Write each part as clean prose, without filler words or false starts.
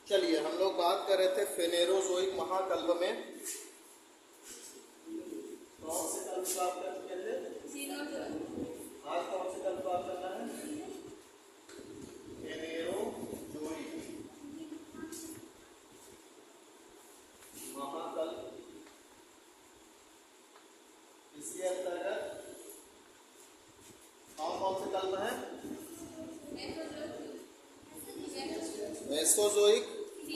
चलिए हम लोग बात कर रहे थे फेनेरोजोइक महाकल्प में। कौन से कल्प बात कर चुके थे? आज कौन से कल्प बात करना है? फेनेरोजोइक महाकल्प। इसके अंतर्गत कौन कौन से कल्प हैं? मेसोजोइक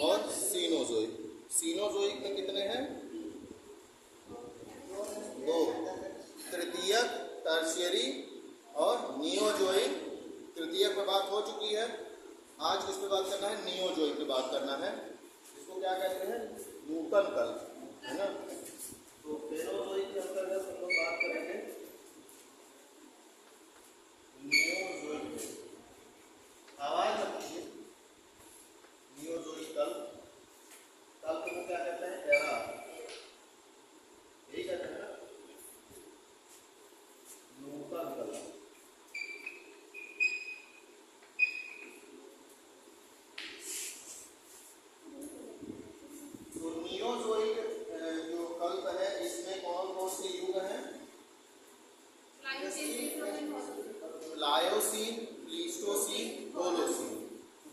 और सीनोजोइक। सीनोजोइक में कितने हैं? दो, तृतीयक, टर्शियरी और नियोजोइक। तृतीयक पे बात हो चुकी है, आज किस पे बात करना है? नियोजोइक पे बात करना है। इसको क्या कहते हैं? नूतन कल्प, है ना। तो फेनोजोइक के अंतर्गत हम लोग बात करेंगे नियोजोइक। आवाज आती है। नियोजोइक कल्प, कल्प को क्या कहते हैं? एरा, यही कहते हैं ना, नूतन कल्प। तो नियोजोइक जो कल्प है इसमें कौन कौन से युग हैं? लायोसीन, प्लीस्टोसीन, होलोसीन।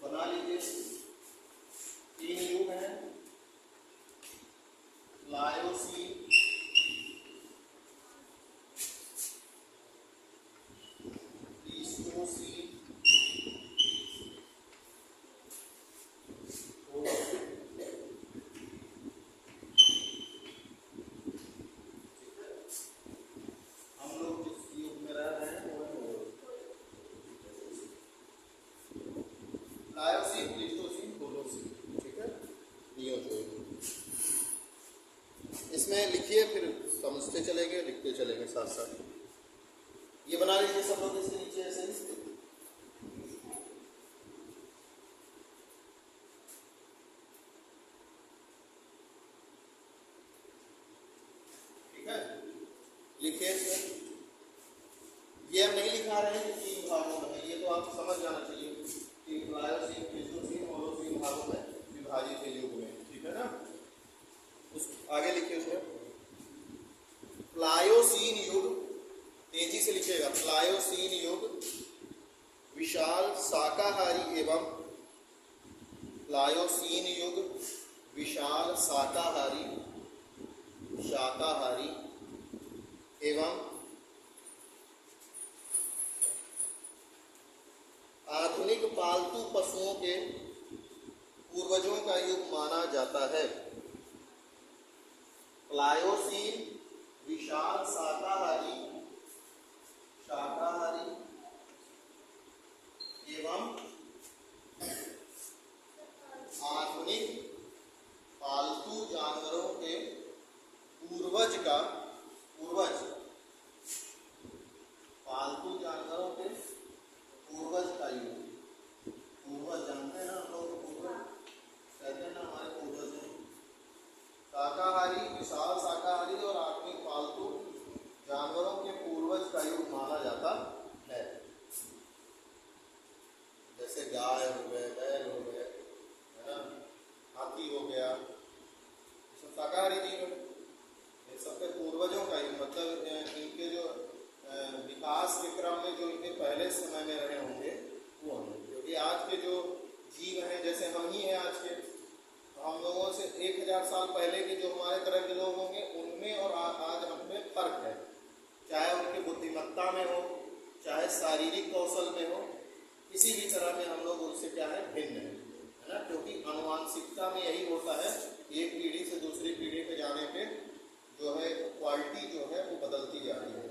बना लीजिए, तीन युग हैं। लायोसीन, प्लीस्टोसीन, होलोसीन। हम लोग जिस युग में रह रहे हैं वो है लायोसीन, प्लीस्टोसीन, होलोसीन। ठीक है, नियोजोइक। इसमें लिखिए, फिर समझते चलेंगे, लिखते चलेंगे साथ साथ। ये बना लीजिए सब लोग इसके नीचे ऐसे ही। ठीक है, लिखिए इसमें। ये हम नहीं लिखा रहे हैं कि तीन भागों में है, ये तो आप समझ जाना चाहिए कि लायोसीन, प्लीस्टोसीन, होलोसीन भागों में विभाजित है युग में। ठीक है ना। उस आगे लिखिए उसमें प्लायोसीन युग, तेजी से लिखिएगा। प्लायोसीन युग विशाल शाकाहारी एवं प्लायोसीन युग विशाल शाकाहारी एवं आधुनिक पालतू पशुओं के पूर्वजों का युग माना जाता है। प्लायोसीन विशाल शाकाहारी एवं आधुनिक पालतू जानवरों के पूर्वज पालतू जानवरों के पूर्वज का युग। पूर्वज जानते हैं ना हम लोग, पूर्वज कहते हैं ना हमारे पूर्वज हैं। शाकाहारी, विशाल शाकाहारी और आधुनिक पालतू जानवरों के पूर्वज का युग माना जाता है। जैसे गाय हो गए, बैल हो गए, है ना, हाथी हो गया, सब शाकाहारी जीव है। इन सबके पूर्वजों का युग मतलब इनके जो विकास के क्रम में जो इनके पहले समय में रहे होंगे वो होंगे। क्योंकि आज के जो जीव हैं, जैसे हम ही हैं आज के, हम लोगों से 1000 साल पहले के जो हमारे तरह के लोग होंगे उनमें और आज हमें फर्क है। चाहे उनकी बुद्धिमत्ता में हो, चाहे शारीरिक कौशल में हो, किसी भी तरह में हम लोग उनसे क्या है, भिन्न है ना। क्योंकि आनुवांशिकता में यही होता है, एक पीढ़ी से दूसरी पीढ़ी पे जाने पे जो है क्वालिटी जो है वो बदलती जाती है,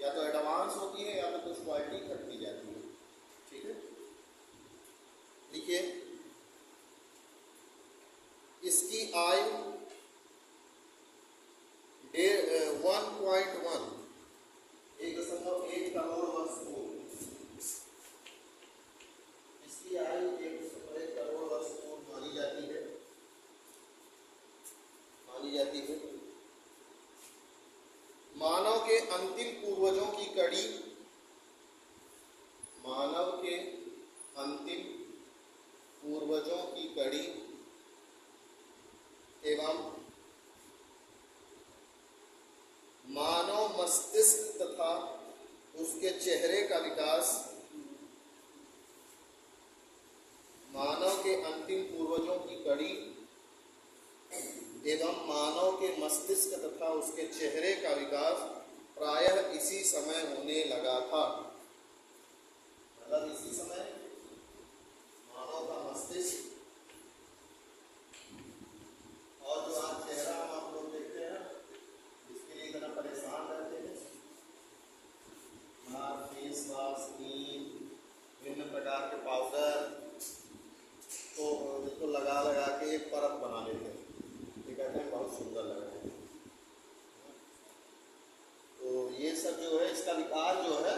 या तो एडवांस होती है या तो कुछ क्वालिटी घटती जाती है। ठीक है, देखिए इसकी आयु 1.1 करोड़ वर्ष पूर्व, इसकी आयु 1.1 करोड़ वर्ष पूर्व मानी जाती है। मानव के अंतिम पूर्वजों की कड़ी, मानव के अंतिम पूर्वजों की कड़ी उसके चेहरे का विकास मानव के अंतिम पूर्वजों की कड़ी एवं मानव के मस्तिष्क तथा उसके चेहरे का विकास प्रायः इसी समय होने लगा था। मतलब इसी समय मानव का मस्तिष्क और जो आज चेहरा हम आप लोग देखते हैं इसके लिए इतना परेशान रहते हैं, फेस वॉश, क्रीम, विभिन्न प्रकार के पाउडर तो इसको लगा लगा के एक परत बना लेते हैं, ये कहते हैं बहुत सुंदर लग रहा है। तो ये सब जो है इसका विकास जो है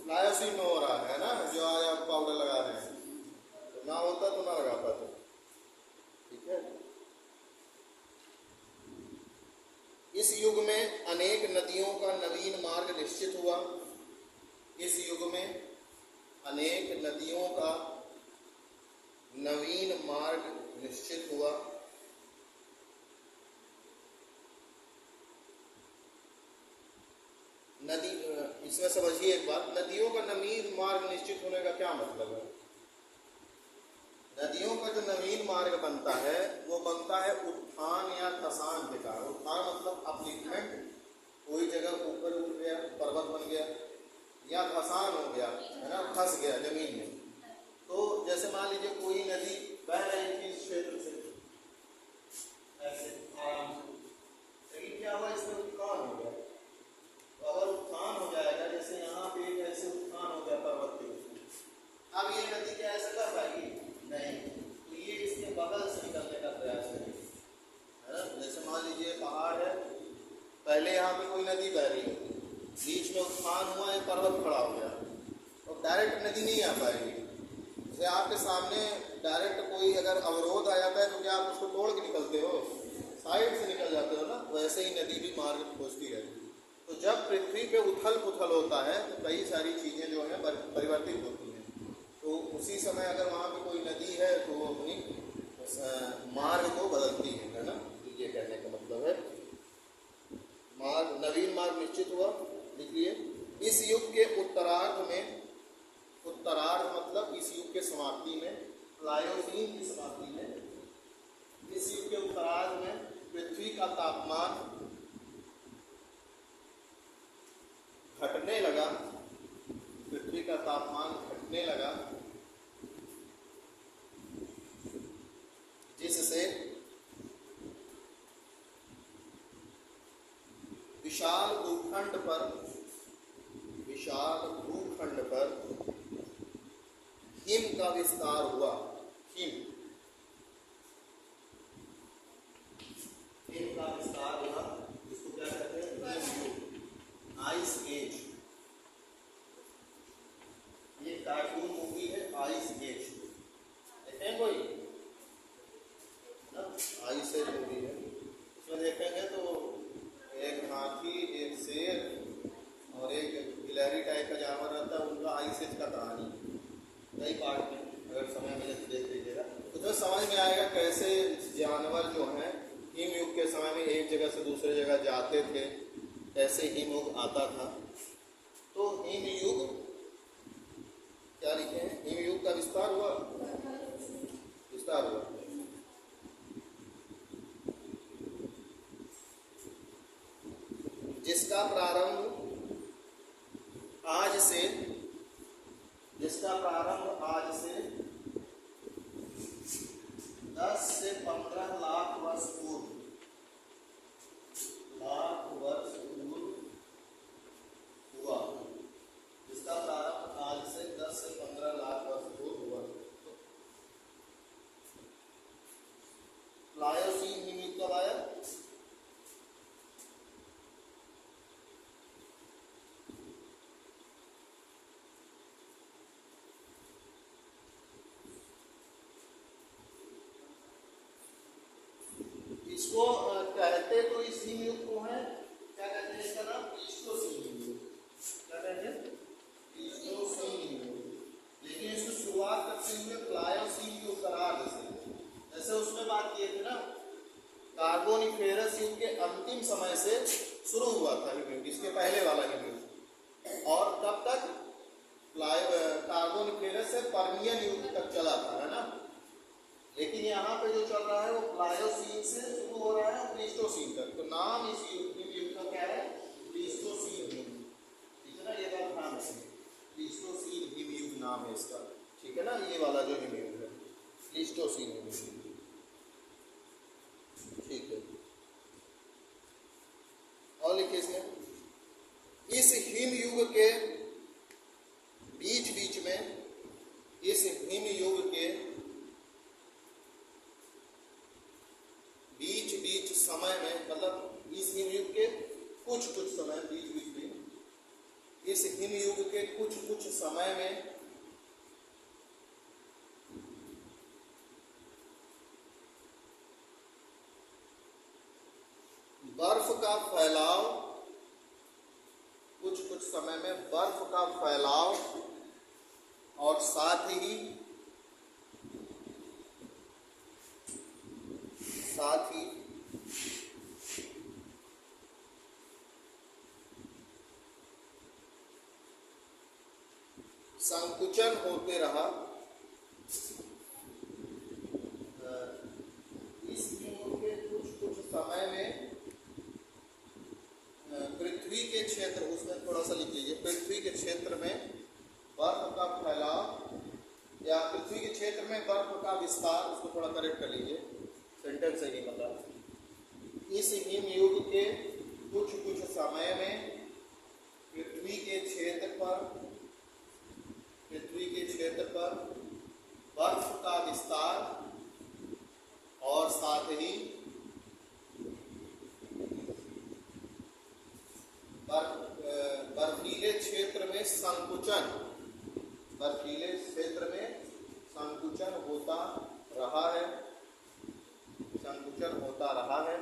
नायोसिन में हो रहा है ना, जो आज आप पाउडर लगा रहे हैं, तो ना होता तो ना लगा पाते। ठीक है, इस युग में अनेक नदियों का नवीन मार्ग निश्चित हुआ। इस युग में अनेक नदियों का नवीन मार्ग निश्चित हुआ। नदी, इसमें समझिए एक बात, नदियों का नवीन मार्ग निश्चित होने का क्या मतलब है? नदियों का जो नवीन मार्ग बनता है वो बनता है उत्थान या धसान के कारण। उत्थान मतलब अपलिफ्टमेंट, कोई जगह ऊपर उठ गया, पर्वत बन गया, या धसान हो गया है ना, फंस गया जमीन में। तो जैसे मान लीजिए कोई नदी बह रही थी इस क्षेत्र से ऐसे आराम से, लेकिन क्या हुआ, इसमें उत्थान हो गया। तो अगर उत्थान हो जाएगा, जैसे यहाँ पे एक ऐसे उत्थान हो गया पर्वत के ऊपर, अब ये नदी क्या ऐसे कर पाएगी? नहीं, तो ये इसके बगल से निकलने का प्रयास करेगी, है ना। जैसे मान लीजिए पहाड़ है, पहले यहाँ पे कोई नदी बह रही है, बीच में उत्थान हुआ, एक पर्वत खड़ा हो गया, तो डायरेक्ट नदी नहीं आ पाएगी। जैसे आपके सामने डायरेक्ट कोई अगर अवरोध आ जाता है तो क्या आप उसको तोड़ के निकलते हो? साइड से निकल जाते हो ना। वैसे ही नदी भी मार्ग खोजती रहती है। तो जब पृथ्वी पे उथल पुथल होता है तो कई सारी चीज़ें जो हैं परिवर्तित होती हैं। तो उसी समय अगर वहाँ पे कोई नदी है तो वो अपनी मार्ग को बदलती है ना। ये कहने का मतलब है मार्ग, नवीन मार्ग निश्चित हुआ। देखिए, इस युग के उत्तरार्ध में, उत्तरार्ध मतलब इस युग के समाप्ति में, प्लायोसीन की समाप्ति में, इस युग के उत्तरार्ध में पृथ्वी का तापमान घटने लगा। पृथ्वी का तापमान घटने लगा, जिससे विशाल भूखंड पर हिम का विस्तार हुआ। हिम का विस्तार हुआ, इसको क्या कहते हैं? हिम, आइस एज। ये कार्टून मूवी है आइस एज, देखे हैं कोई ना? आइस एज मूवी है, इसमें देखेंगे तो एक हाथी, एक शेर और एक गिलहरी टाइप का जानवर रहता है, उनका आइस एज का कहानी कई पार्ट में, अगर समय मिले तो देख लीजिएगा। तो तुम्हें समझ में आएगा कैसे जानवर जो हैं हिम युग के समय में एक जगह से दूसरे जगह जाते थे, कैसे हिम युग आता था। तो हिम युग क्या लिखे हैं? हिम युग का विस्तार हुआ, विस्तार हुआ। जिसका प्रारंभ आज से 10 से 15 लाख वर्ष पूर्व हुआ। जिसका प्रारंभ आज से 10 से 15 लाख वर्ष पूर्व हुआ। प्लायोसीन हिम युग कब आया? इसको कहते तो इस हिम युग को है, क्या कहते हैं इसका नाम? प्लीस्टोसीन युग। क्या कहते हैं? प्लीस्टोसीन युग। लेकिन इसकी शुरुआत कब से हुई? प्लायोसीन के उत्तरार्ध से। जैसे उसमें बात किए थे ना, कार्बोनिफेरस युग के अंतिम समय से शुरू हुआ था हिम युग, इसके पहले वाला हिम युग। और कब तक? कार्बोनिफेरस से पर्मियन युग तक चला था, है ना। लेकिन यहाँ पे जो चल रहा है वो प्लायोसीन से शुरू हो रहा है प्लीस्टोसीन तक। तो नाम इस युग का क्या है? Pleistocene him. ठीक है ना, ये बात ध्यान रखिए, प्लीस्टोसीन हिम युग नाम है इसका। ठीक है ना, ये वाला जो हिम युग है प्लीस्टोसीन हिम युग। ठीक है, और लिखिए इसमें, इस हिम युग के बीच बीच में, इस हिम युग के बीच बीच समय में, मतलब इस हिम युग के कुछ कुछ समय बीच बीच में, इस हिम युग के कुछ कुछ समय में बर्फ का फैलाव, कुछ कुछ समय में बर्फ का फैलाव और साथ ही संकुचन होते रहा। इस युग के कुछ कुछ समय में पृथ्वी के क्षेत्र, उसमें थोड़ा सा लिख लीजिए, पृथ्वी के क्षेत्र में बर्फ का फैलाव या पृथ्वी के क्षेत्र में बर्फ का विस्तार, उसको थोड़ा करेक्ट कर लीजिए, सेंटेंस सही नहीं मतलब। इस हिम युग के कुछ कुछ समय में पृथ्वी के क्षेत्र पर बर्फ का विस्तार और साथ ही बर्फीले क्षेत्र में संकुचन, बर्फीले क्षेत्र में संकुचन होता रहा है, संकुचन होता रहा है।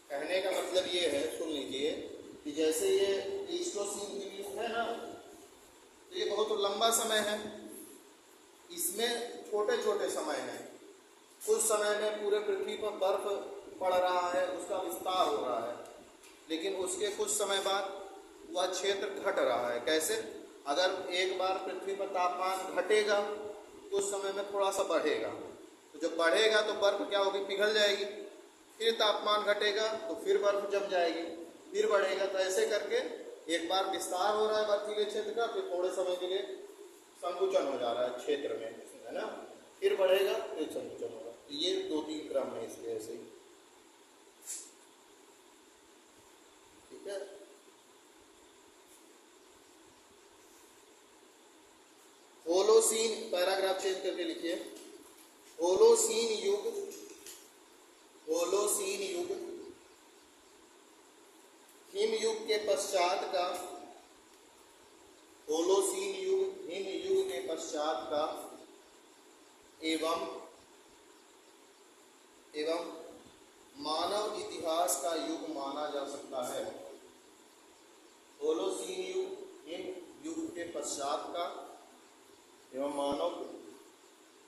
कहने का मतलब ये है, सुन लीजिए, कि जैसे ये प्लीस्टोसीन युग है ना, तो ये बहुत लंबा समय है, इसमें छोटे छोटे समय हैं। कुछ समय में पूरे पृथ्वी पर बर्फ पड़ रहा है, उसका विस्तार हो रहा है, लेकिन उसके कुछ समय बाद वह क्षेत्र घट रहा है। कैसे? अगर एक बार पृथ्वी पर तापमान घटेगा, कुछ समय में थोड़ा सा बढ़ेगा, तो जब बढ़ेगा तो बर्फ क्या होगी? पिघल जाएगी। फिर तापमान घटेगा तो फिर बर्फ जम जाएगी, फिर बढ़ेगा। तो ऐसे करके एक बार विस्तार हो रहा है बर्फीले क्षेत्र का, फिर थोड़े समय के लिए संकुचन हो जा रहा है क्षेत्र में, है ना, फिर बढ़ेगा फिर संकुचन होगा। तो ये 2-3 क्रम है इसके ऐसे ही। ठीक है, होलोसीन, पैराग्राफ चेंज करके लिखिए, होलोसीन युग, होलोसीन युग हिम युग के पश्चात का, होलोसीन युग हिम युग के पश्चात का एवं मानव इतिहास का युग माना जा सकता है। होलोसीन युग हिम युग के पश्चात का एवं मानव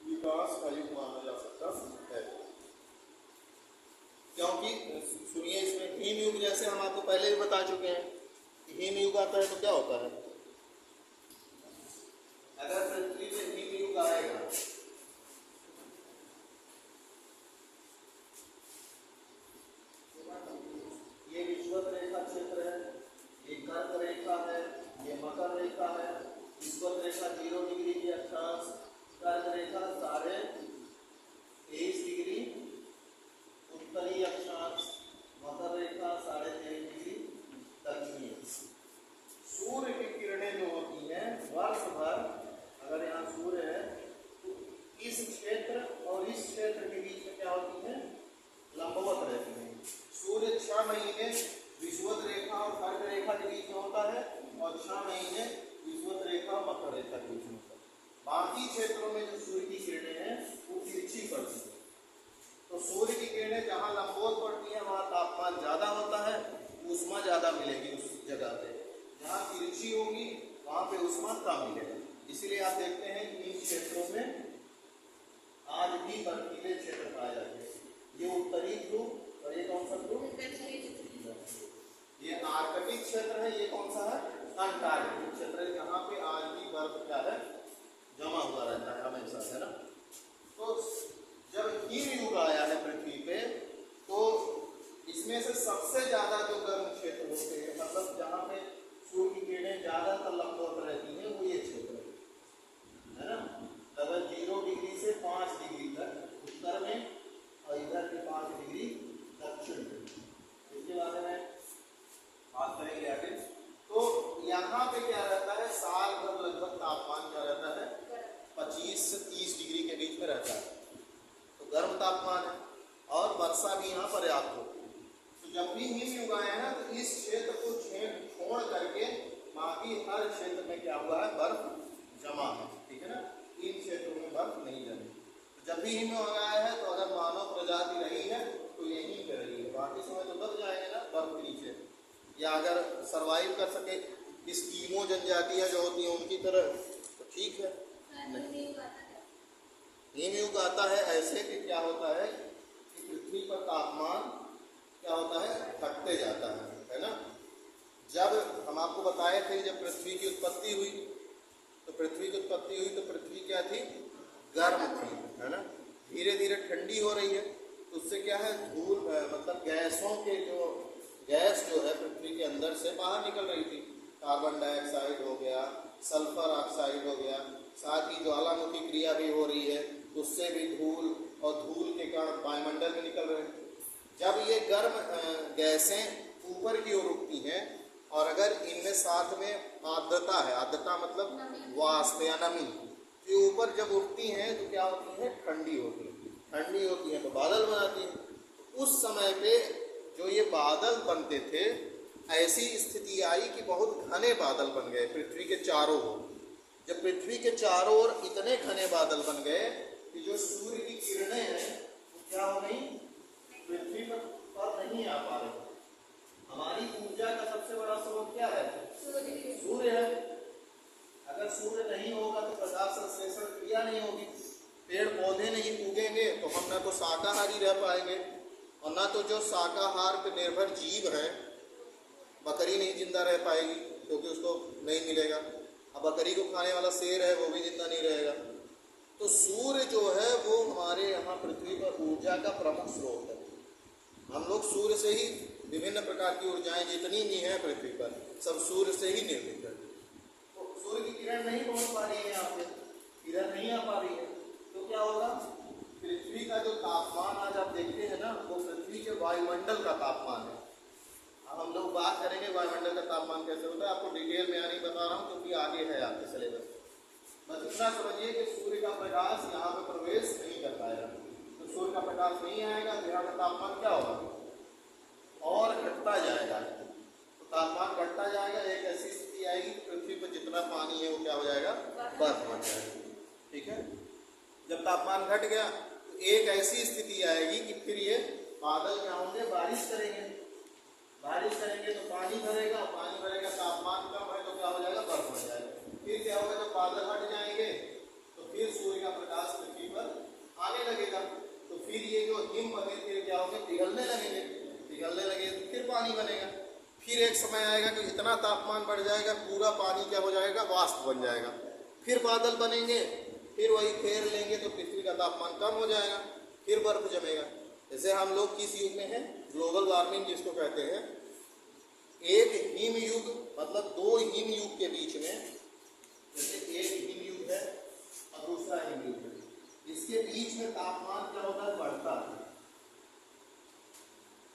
विकास का युग माना जा सकता है। क्योंकि सुनिए, इसमें हिम युग जैसे हम आपको पहले भी बता चुके हैं कि हिम युग आता है तो क्या होता है? अगर पृथ्वी पे हिम युग आएगा, ये विषुवत रेखा क्षेत्र है, ये कर्क रेखा है, ये मकर रेखा है, विषुवत रेखा 0 डिग्री की अक्षांश, कर्क रेखा 23.5 डिग्री उत्तरी अक्षांश, मकर रेखा 13.5 डिग्री दक्षिणी। सूर्य की किरणें जो होती हैं वर्ष भर, अगर यहाँ सूर्य है तो इस क्षेत्र और इस क्षेत्र के बीच में क्या होती है? लंबवत रहती है। सूर्य 6 महीने विषुवत रेखा और कर्क रेखा के बीच में होता है और 6 महीने विषुवत रेखा और मकर रेखा के बीच में होता है। बाकी क्षेत्रों में जो सूर्य की किरणें हैं वो तिरछी पड़ती है। तो सूर्य की किरणें जहाँ लंबवत पड़ती है वहाँ तापमान ज़्यादा होता है, ऊष्मा ज़्यादा मिलेगी उस जगह पे। जहाँ तिरछी होगी वहाँ पे ऊष्मा कम मिलेगा। इसीलिए आप देखते हैं कि इन क्षेत्रों में आज भी बर्फीले क्षेत्र पाए जाते हैं। ये उत्तरी ध्रुव और ये कौन सा ध्रुव? ये आर्कटिक क्षेत्र है, ये कौन सा है, अंटार्कटिक क्षेत्र है। यहाँ पे आज भी बर्फ क्या है, जमा हुआ रहता है हमेशा, है ना। तो जब हिम युग आया है पृथ्वी पे, तो इसमें से सबसे ज्यादा जो गर्म क्षेत्र होते हैं, मतलब जहाँ पे सूर्य की किरणें ज्यादातर लंबवत पर रहती हैं, वो ये क्षेत्र है ना। लगभग 0 डिग्री से 5 डिग्री तक उत्तर में और इधर के 5 डिग्री दक्षिण में। इसके बारे में बात करेंगे आगे। तो यहाँ पे क्या रहता है, साल भर लगभग तापमान क्या रहता है, 25 से 30 डिग्री के बीच में रहता है। तो गर्म तापमान है और वर्षा भी यहाँ पर्याप्त होती है। तो जब भी हिम युग आया है तो इस क्षेत्र को छोड़ करके बाकी हर क्षेत्र में क्या हुआ है, बर्फ जमा है, ठीक है ना। इन क्षेत्रों में बर्फ नहीं जमी। तो जब भी हिम युग आया है तो अगर मानव प्रजाति रही है तो यहीं पे रही है, बाकी समय तो दब जाएंगे ना बर्फ के नीचे। या अगर सरवाइव कर सके स्कीमो जनजातियां जो होती हैं उनकी तरह, तो ठीक है। हिम युग आता है ऐसे कि क्या होता है कि पृथ्वी पर तापमान क्या होता है, घटते जाता है ना। जब हम आपको बताए थे जब पृथ्वी की उत्पत्ति हुई, तो पृथ्वी की उत्पत्ति हुई तो पृथ्वी क्या थी, गर्म थी, है ना। धीरे धीरे ठंडी हो रही है, तो उससे क्या है, धूल मतलब गैसों के जो गैस जो है पृथ्वी के अंदर से बाहर निकल रही थी। कार्बन डाइऑक्साइड हो गया, सल्फर ऑक्साइड हो गया, साथ ही ज्वालामुखी क्रिया भी हो रही है, उससे भी धूल और धूल के कारण वायुमंडल में निकल रहे हैं। जब ये गर्म गैसें ऊपर की ओर उठती हैं और अगर इनमें साथ में आर्द्रता है, आर्द्रता मतलब वाष्प या नमी, ये ऊपर जब उठती हैं तो क्या होती है, ठंडी होती है। ठंडी होती है तो बादल बनाती है। उस समय पे जो ये बादल बनते थे, ऐसी स्थिति आई कि बहुत घने बादल बन गए पृथ्वी के चारों ओर। जब पृथ्वी के चारों ओर इतने घने बादल बन गए कि जो सूर्य की किरणें हैं वो क्या हो गई, पृथ्वी पर नहीं आ पा रही। हमारी ऊर्जा का सबसे बड़ा स्रोत क्या है, सूर्य है। अगर सूर्य नहीं होगा तो प्रकाश संश्लेषण क्रिया नहीं होगी, पेड़ पौधे नहीं उगेंगे, तो हम ना तो शाकाहारी रह पाएंगे और ना तो जो शाकाहार पर निर्भर जीव हैं, बकरी नहीं जिंदा रह पाएगी क्योंकि उसको नहीं मिलेगा। अब बकरी को खाने वाला शेर है वो भी जिंदा नहीं रहेगा। तो सूर्य जो है वो हमारे यहाँ पृथ्वी पर ऊर्जा का प्रमुख स्रोत है। हम लोग सूर्य से ही विभिन्न प्रकार की ऊर्जाएं जितनी भी हैं पृथ्वी पर, सब सूर्य से ही निर्मित है। तो सूर्य की किरण नहीं पहुंच पा रही है यहाँ पे, किरण नहीं आ पा रही है, तो क्या होगा, पृथ्वी का जो तापमान आज आप देखते हैं ना, वो पृथ्वी के वायुमंडल का तापमान है। अब हम लोग बात करेंगे वायुमंडल का तापमान कैसे होता है, आपको डिटेल में नहीं बता रहा हूँ क्योंकि आगे है आपके सिलेबस। बस इतना समझिए कि सूर्य का प्रकाश यहाँ पे प्रवेश नहीं कर पाएगा। तो सूर्य का प्रकाश नहीं आएगा तो यहाँ का तापमान क्या होगा, और घटता जाएगा। तो तापमान घटता जाएगा, एक ऐसी स्थिति आएगी पृथ्वी पर जितना पानी है वो क्या हो जाएगा, बर्फ बन जाएगा, ठीक है। जब तापमान घट गया तो एक ऐसी स्थिति आएगी कि फिर ये बादल क्या होंगे, बारिश करेंगे। बारिश करेंगे तो पानी भरेगा, पानी भरेगा, तापमान कम है तो क्या हो जाएगा, बर्फ बन जाएगा। फिर क्या होगा, जब बादल हट जाएंगे तो फिर सूर्य का प्रकाश पृथ्वी पर आने लगेगा। तो फिर ये जो हिम बने थे क्या होंगे, पिघलने लगेंगे, पिघलने लगे तो फिर पानी बनेगा। फिर एक समय आएगा कि इतना तापमान बढ़ जाएगा, पूरा पानी क्या हो जाएगा, वाष्प बन जाएगा। फिर बादल बनेंगे, फिर वही घेर लेंगे तो पृथ्वी का तापमान कम हो जाएगा, फिर बर्फ जमेगा। जैसे हम लोग किस युग में हैं, ग्लोबल वार्मिंग जिसको कहते हैं। एक हिम युग मतलब दो हिम युग के बीच में, जैसे एक हिम युग है और दूसरा हिम युग है, इसके बीच में तापमान क्या होता है, बढ़ता है,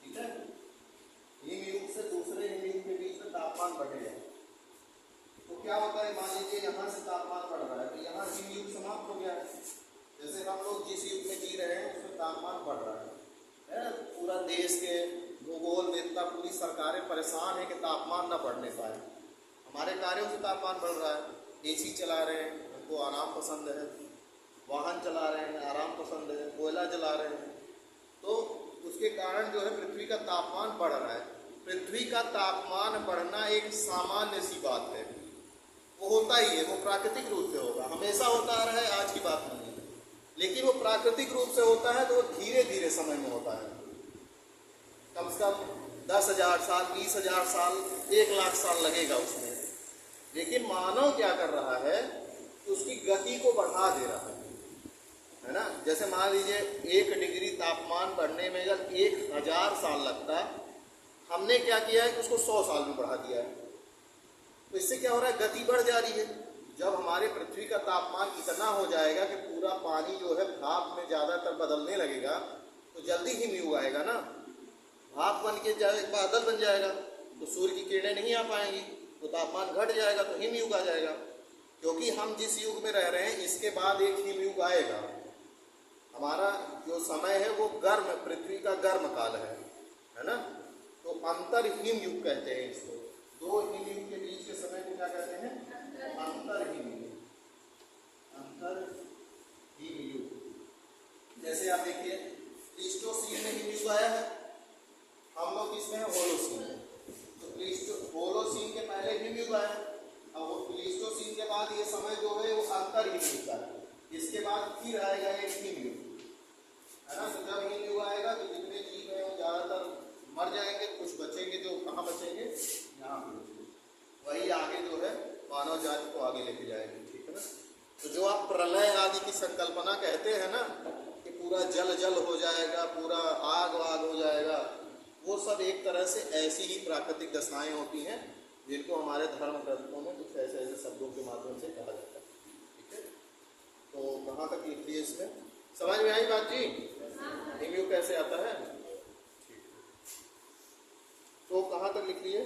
ठीक है। हिम युग से दूसरे हिम युग के बीच में तापमान बढ़ेगा तो क्या होता है, मान लीजिए यहाँ से तापमान बढ़ रहा है तो यहाँ हिम युग समाप्त हो गया है। जैसे हम लोग जिस युग में जी रहे हैं उसमें तापमान बढ़ रहा है। पूरा देश के भूगोल वेदता पूरी सरकारें परेशान है कि तापमान न बढ़ने पाए। हमारे कार्यों से तापमान बढ़ रहा है, एसी चला रहे हैं, उनको आराम पसंद है, वाहन चला रहे हैं, आराम पसंद है, कोयला जला रहे हैं, तो उसके कारण जो है पृथ्वी का तापमान बढ़ रहा है। पृथ्वी का तापमान बढ़ना एक सामान्य सी बात है, वो होता ही है, वो प्राकृतिक रूप से होगा, हमेशा होता आ रहा है, आज की बात नहीं है। लेकिन वो प्राकृतिक रूप से होता है तो वो धीरे धीरे समय में होता है, कम से कम 10,000 साल, 20,000 साल, 1,00,000 साल लगेगा उसमें। लेकिन मानव क्या कर रहा है कि उसकी गति को बढ़ा दे रहा है ना। जैसे मान लीजिए 1 डिग्री तापमान बढ़ने में अगर 1,000 साल लगता, हमने क्या किया है कि उसको 100 साल में बढ़ा दिया है। तो इससे क्या हो रहा है, गति बढ़ जा रही है। जब हमारे पृथ्वी का तापमान इतना हो जाएगा कि पूरा पानी जो है भाप में ज़्यादातर बदलने लगेगा, तो जल्दी ही हिमयुग आएगा ना। भाप बन के बादल बन जाएगा, तो सूर्य की किरणें नहीं आ पाएंगी, तो तापमान घट जाएगा, तो हिमयुग आ जाएगा। क्योंकि हम जिस युग में रह रहे हैं इसके बाद एक हिमयुग आएगा। हमारा जो समय है वो गर्म, पृथ्वी का गर्म काल है ना। तो अंतर हिमयुग कहते हैं इसको। 2 हिमयुग के बीच के समय को क्या कहते हैं, अंतर हिमयुग। अंतर हिमयुग। जैसे आप देखिए प्लीस्टोसीन में हिमयुग आया है, हम लोग किसमें है, होलोसीन में। तो होलोसीन के पहले हिमयुग आया, अब वो प्लीस्टोसीन के बाद ये समय जो है वो अंतर हिमयुग का है। इसके बाद फिर आएगा एक हिमयुग, है ना। तो जब हिमयुग आएगा तो जितने जीव हैं वो ज़्यादातर मर जाएंगे, कुछ बचेंगे, जो कहाँ बचेंगे, यहाँ पे। वही आगे जो है मानव जाति को आगे लेके जाएंगे, ठीक है ना। तो जो आप प्रलय आदि की संकल्पना कहते हैं ना कि पूरा जल जल हो जाएगा, पूरा आग वाग हो जाएगा, वो सब एक तरह से ऐसी ही प्राकृतिक दशाएं होती हैं जिनको हमारे धर्म ग्रंथों में कुछ ऐसे ऐसे शब्दों के माध्यम से कहा जाता है, ठीक है। तो कहाँ तक लिख लिया इसमें, समझ में आई बात जी, हिमयुग कैसे आता है, ठीक। तो कहाँ तक लिख लिए,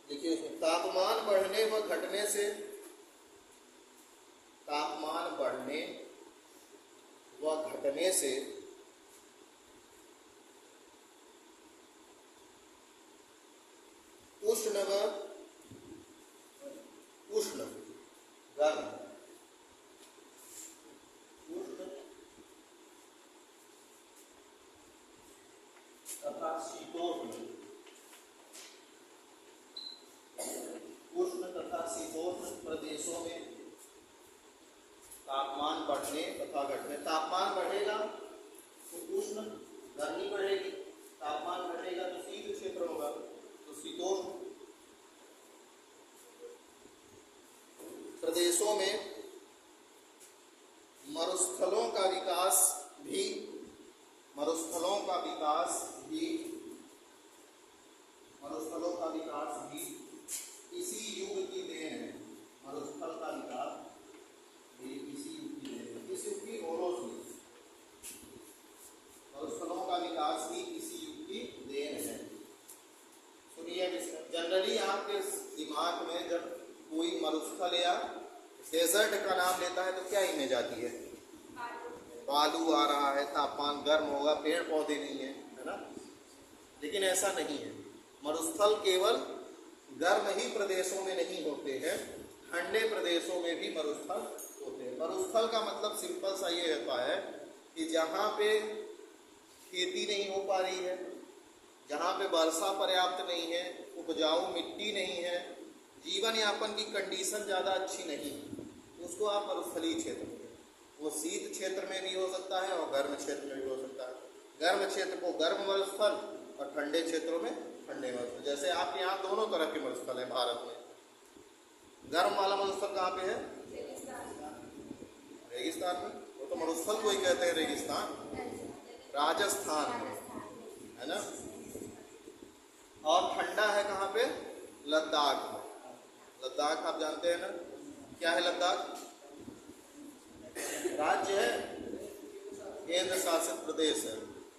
देखिए उसमें तापमान बढ़ने व घटने से, तापमान बढ़ने व घटने से उष्ण व उष्ण गर्म, उष्ण तथा शीतोष्ण, उष्ण तथा शीतोष्ण प्रदेशों में तापमान बढ़ने तथा घटने। तापमान बढ़ेगा तो उष्ण गर्मी बढ़ेगी, तापमान घटेगा तो शीत क्षेत्र होगा, तो शीतोष्ण प्रदेशों में मरुस्थलों का विकास भी, मरुस्थलों का विकास भी, मरुस्थलों का विकास भी इसी युग की देन है। मरुस्थल का विकास भी इसी युग की देन है, इस युग की होलोसीन। मरुस्थलों का विकास भी इसी युग की देन है। सुनिए, जनरली आपके दिमाग में जब कोई मरुस्थल या डेजर्ट का नाम लेता है तो क्या इमेज आती है, बालू आ रहा है, तापमान गर्म होगा, पेड़ पौधे नहीं है ना। लेकिन ऐसा नहीं है। मरुस्थल केवल गर्म ही प्रदेशों में नहीं होते हैं, ठंडे प्रदेशों में भी मरुस्थल होते हैं। मरुस्थल का मतलब सिंपल सा ये होता है कि जहाँ पे खेती नहीं हो पा रही है, जहाँ पे वर्षा पर्याप्त नहीं है, उपजाऊ मिट्टी नहीं है, जीवन यापन की कंडीशन ज़्यादा अच्छी नहीं, उसको आप मरुस्थलीय क्षेत्र में, वो शीत क्षेत्र में भी हो सकता है और गर्म क्षेत्र में भी हो सकता है। गर्म क्षेत्र को गर्म मरुस्थल और ठंडे क्षेत्रों में ठंडे मरुस्थल। जैसे आपके यहाँ दोनों तरह के मरुस्थल हैं भारत में। गर्म वाला मरुस्थल कहाँ पे है, रेगिस्तान में, वो तो मरुस्थल को ही कहते हैं रेगिस्तान, राजस्थान में, है ना। और ठंडा है कहाँ पे, लद्दाख में। लद्दाख आप जानते हैं ना, क्या है लद्दाख, राज्य है, केंद्र शासित प्रदेश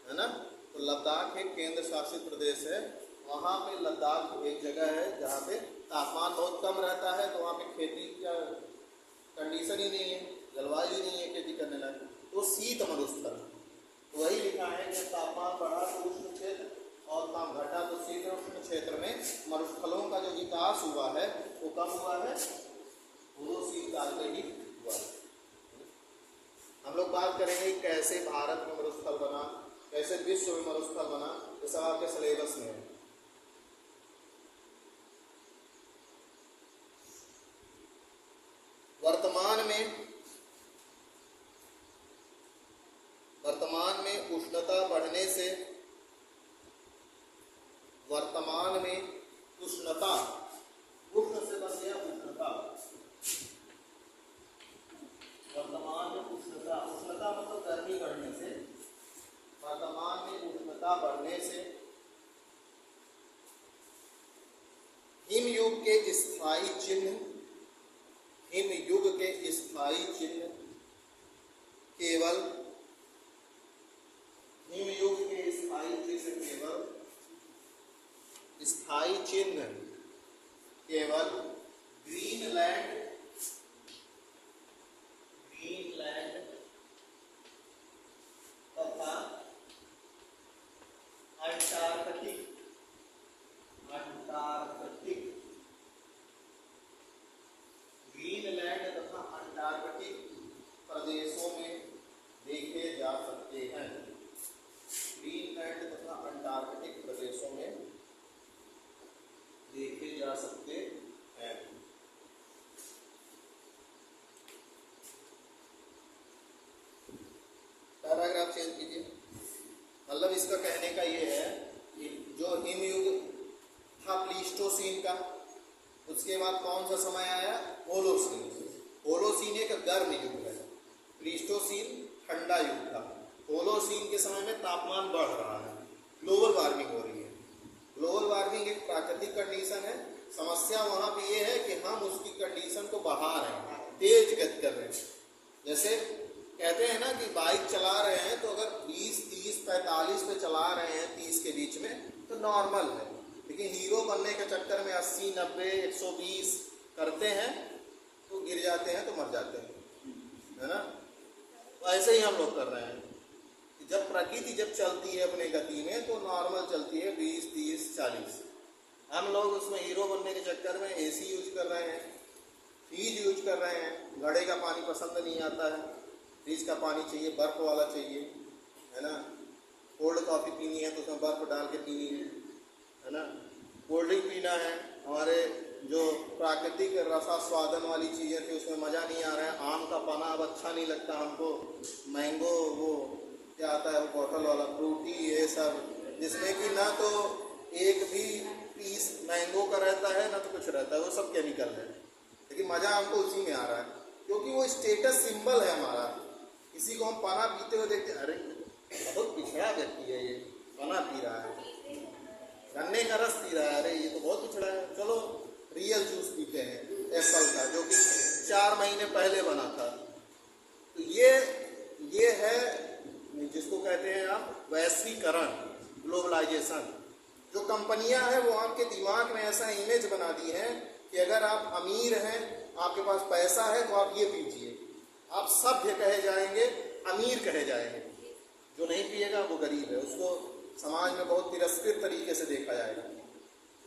है ना। तो लद्दाख एक केंद्र शासित प्रदेश है। वहाँ पे लद्दाख एक जगह है जहाँ पे तापमान बहुत कम रहता है, तो वहाँ पे खेती का कंडीशन ही नहीं है, जलवायु ही नहीं है खेती करने लायक, तो शीत मरुस्थल। तो वही लिखा है कि तापमान बढ़ा तो उष्ण क्षेत्र और ताप घटा तो शीतोष्ण क्षेत्र में मरुस्थलों का जो विकास हुआ है वो कब हुआ है, होलोसीन काल में ही हुआ है। हम लोग बात करेंगे कैसे भारत में मरुस्थल बना, कैसे विश्व में मरुस्थल बना, ये सब आपके सिलेबस में है। वर्तमान वर्तमान में उष्णता, उष्ण से बन गया उष्णता, वर्तमान में उष्णता, उष्णता मतलब गर्मी बढ़ने से, वर्तमान में उष्णता बढ़ने से हिमयुग के स्थायी चिन्ह, हिमयुग के स्थायी चिन्ह केवल, हिमयुग के स्थायी चिन्ह केवल, स्थायी चिन्ह केवल ग्रीनलैंड, ग्रीनलैंड तथा अंटार्कटिक, अंटार्कटिक, ग्रीनलैंड तथा अंटार्कटिक प्रदेशों में देखे जा सकते हैं, ग्रीनलैंड तथा अंटार्कटिक प्रदेशों में देखे जा सकते हैं। पैराग्राफ चेंज कीजिए। मतलब इसका कहने का ये है कि जो हिमयुग था प्लीस्टोसीन का, उसके बाद कौन सा समय आया? होलोसीन। होलोसीन एक गर्म युग है, प्लीस्टोसीन ठंडा युग था। होलोसीन के समय में तापमान बढ़ रहा है, ग्लोबल वार्मिंग हो रही है। ग्लोबल वार्मिंग एक प्राकृतिक कंडीशन है। समस्या वहाँ पे ये है कि हम उसकी कंडीशन को बढ़ा रहे हैं, तेज गति कर रहे हैं। जैसे कहते हैं ना कि बाइक चला रहे हैं तो अगर 20, 30, 45 पे चला रहे हैं 30 के बीच में तो नॉर्मल है, लेकिन हीरो बनने के चक्कर में 80, 90, 120 करते हैं तो गिर जाते हैं, तो मर जाते हैं, है ना। तो ऐसे ही हम लोग कर रहे हैं। जब प्रकृति जब चलती है अपने गति में तो नॉर्मल चलती है 20, 30, 40। हम लोग उसमें हीरो बनने के चक्कर में एसी यूज कर रहे हैं, फ्रिज यूज कर रहे हैं। घड़े का पानी पसंद नहीं आता है, फ्रिज का पानी चाहिए, बर्फ वाला चाहिए, है ना। कोल्ड कॉफ़ी पीनी है तो उसमें बर्फ डाल के पीनी है ना। कोल्ड ड्रिंक पीना है, हमारे जो प्राकृतिक रसास्वादन वाली चीज़ें थी उसमें मज़ा नहीं आ रहा है। आम का पना अब अच्छा नहीं लगता हमको, मैंगो वो क्या आता है वो बॉटल वाला फ्रूटी, ये सब जिसमें कि ना तो एक भी पीस मैंगो का रहता है ना तो कुछ रहता है, वो सब केमिकल है, लेकिन मज़ा हमको उसी में आ रहा है क्योंकि वो स्टेटस सिंबल है हमारा। किसी को हम पाना पीते हुए देखते, अरे बहुत पिछड़ा व्यक्ति है, ये पाना पी रहा है, गन्ने का रस पी रहा है, अरे ये तो बहुत पिछड़ा है, चलो रियल जूस पीते हैं एप्पल का जो कि 4 महीने पहले बना था। तो ये है जिसको कहते हैं आप वैश्वीकरण, ग्लोबलाइजेशन। जो कंपनियां हैं वो आपके दिमाग में ऐसा इमेज बना दी है कि अगर आप अमीर हैं, आपके पास पैसा है तो आप ये पीजिए, आप सभ्य कहे जाएंगे, अमीर कहे जाएंगे। जो नहीं पिएगा वो गरीब है, उसको समाज में बहुत तिरस्कृत तरीके से देखा जाएगा।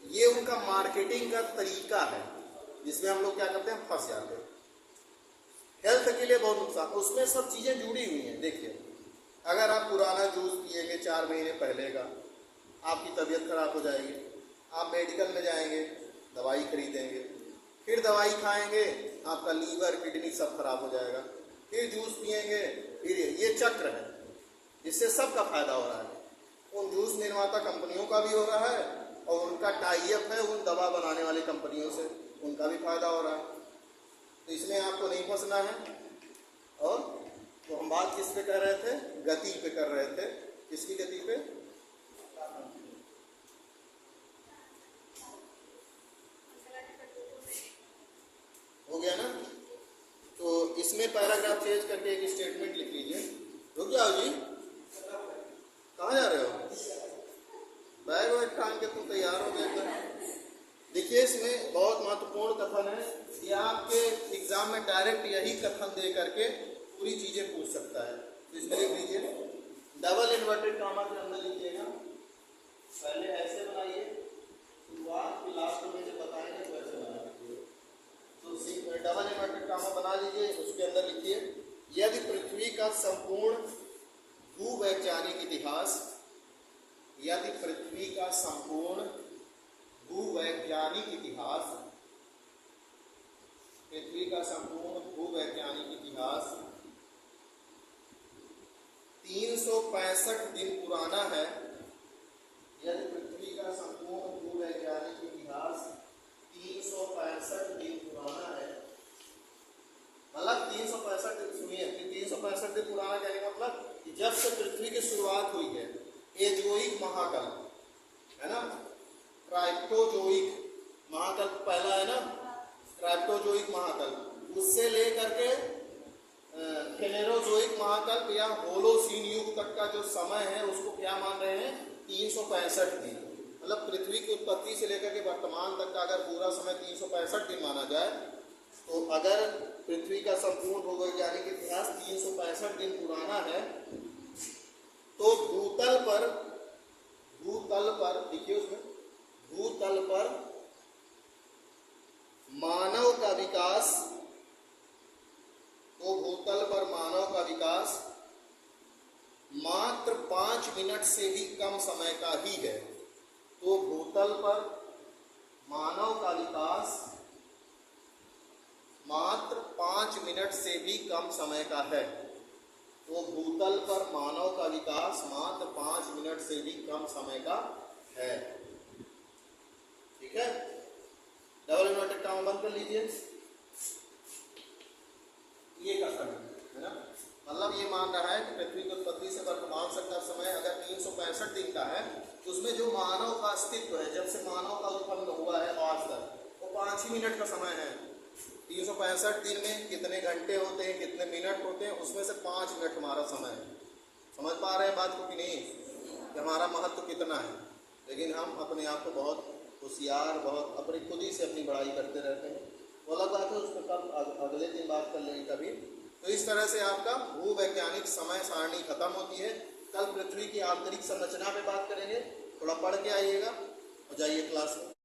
ये उनका मार्केटिंग का तरीका है जिसमें हम लोग क्या करते हैं, फंस जाते हैं। हेल्थ के लिए बहुत नुकसान, उसमें सब चीज़ें जुड़ी हुई हैं। देखिए, अगर आप पुराना जूस पिएंगे 4 महीने पहले का, आपकी तबीयत खराब हो जाएगी। आप मेडिकल में जाएंगे, दवाई खरीदेंगे, फिर दवाई खाएंगे, आपका लीवर, किडनी सब खराब हो जाएगा। फिर जूस पिएंगे, फिर ये चक्र है, इससे सबका फायदा हो रहा है। उन जूस निर्माता कंपनियों का भी हो रहा है और उनका टाई अप है उन दवा बनाने वाली कंपनियों से, उनका भी फायदा हो रहा है। तो इसमें आपको नहीं फंसना है। और तो हम बात किस पे कर रहे थे? गति पे कर रहे थे। किसकी गति पे? हो गया ना। तो इसमें पैराग्राफ चेंज करके एक स्टेटमेंट लिख लीजिए। रुक जाओ जी, कहाँ जा रहे हो? बैग वैग टांग के तुम तैयार हो गए? देखिए, इसमें बहुत महत्वपूर्ण कथन है। ये आपके एग्जाम में डायरेक्ट यही कथन दे करके पूरी चीजें पूछ सकता है। तो इसमें लिख लीजिए, डबल इन्वर्टेड कामा के अंदर लिखिएगा। पहले ऐसे बनाइए, शुरुआत के लास्ट में जब बताएंगे तो ऐसे बनाइए। तो डबल इन्वर्टेड कामा बना लीजिए, उसके अंदर लिखिए, यदि पृथ्वी का संपूर्ण भूवैज्ञानिक इतिहास, यदि पृथ्वी का संपूर्ण भूवैज्ञानिक इतिहास, पृथ्वी का संपूर्ण भूवैज्ञानिक इतिहास 365 दिन पुराना है, यदि पृथ्वी का संपूर्ण एजोइक महाकल्प, है ना, क्राइप्टोजोइक महाकल्प पहला है ना, क्राइप्टोजोइक महाकल्प, उससे लेकर के फेनेरोजोइक महाकल्प या होलोसीन युग तक का जो समय है उसको क्या मान रहे हैं, 365 दिन। मतलब पृथ्वी की उत्पत्ति से लेकर के वर्तमान तक का अगर पूरा समय 365 दिन माना जाए, तो अगर पृथ्वी का संपूर्ण भूवैज्ञानिक इतिहास 365 दिन पुराना है, तो भूतल पर देखिए, उसमें भूतल पर मानव का विकास, तो भूतल पर मानव का विकास मात्र 5 मिनट से भी कम समय का ही है। तो भूतल पर मानव का विकास मात्र 5 मिनट से भी कम समय का है। तो भूतल पर मानव का विकास मात्र 5 मिनट से भी कम समय का है। ठीक है, डबल इन्वर्टेड कॉमा बंद कर लीजिए, ये का समय है ना, मतलब ये मान रहा है कि पृथ्वी की उत्पत्ति से वर्तमान तक का समय अगर 365 दिन का है, तो उसमें जो मानव का अस्तित्व है, जब से मानव का उत्पन्न हुआ है आज तक, वो 5 ही मिनट का समय है। 365 दिन में कितने घंटे होते हैं, कितने मिनट होते हैं, उसमें से 5 मिनट हमारा समय है। समझ पा रहे हैं बात को कि नहीं, कि हमारा महत्व कितना है। लेकिन हम अपने आप को बहुत होशियार, बहुत अपनी खुद ही से अपनी बड़ाई करते रहते हैं। वो अलग बात है, उस पर कल अगले दिन बात कर लेंगे कभी। तो इस तरह से आपका भूवैज्ञानिक समय सारणी खत्म होती है। कल पृथ्वी की आंतरिक संरचना पे बात करेंगे, थोड़ा पढ़ के आइएगा और जाइए क्लास में।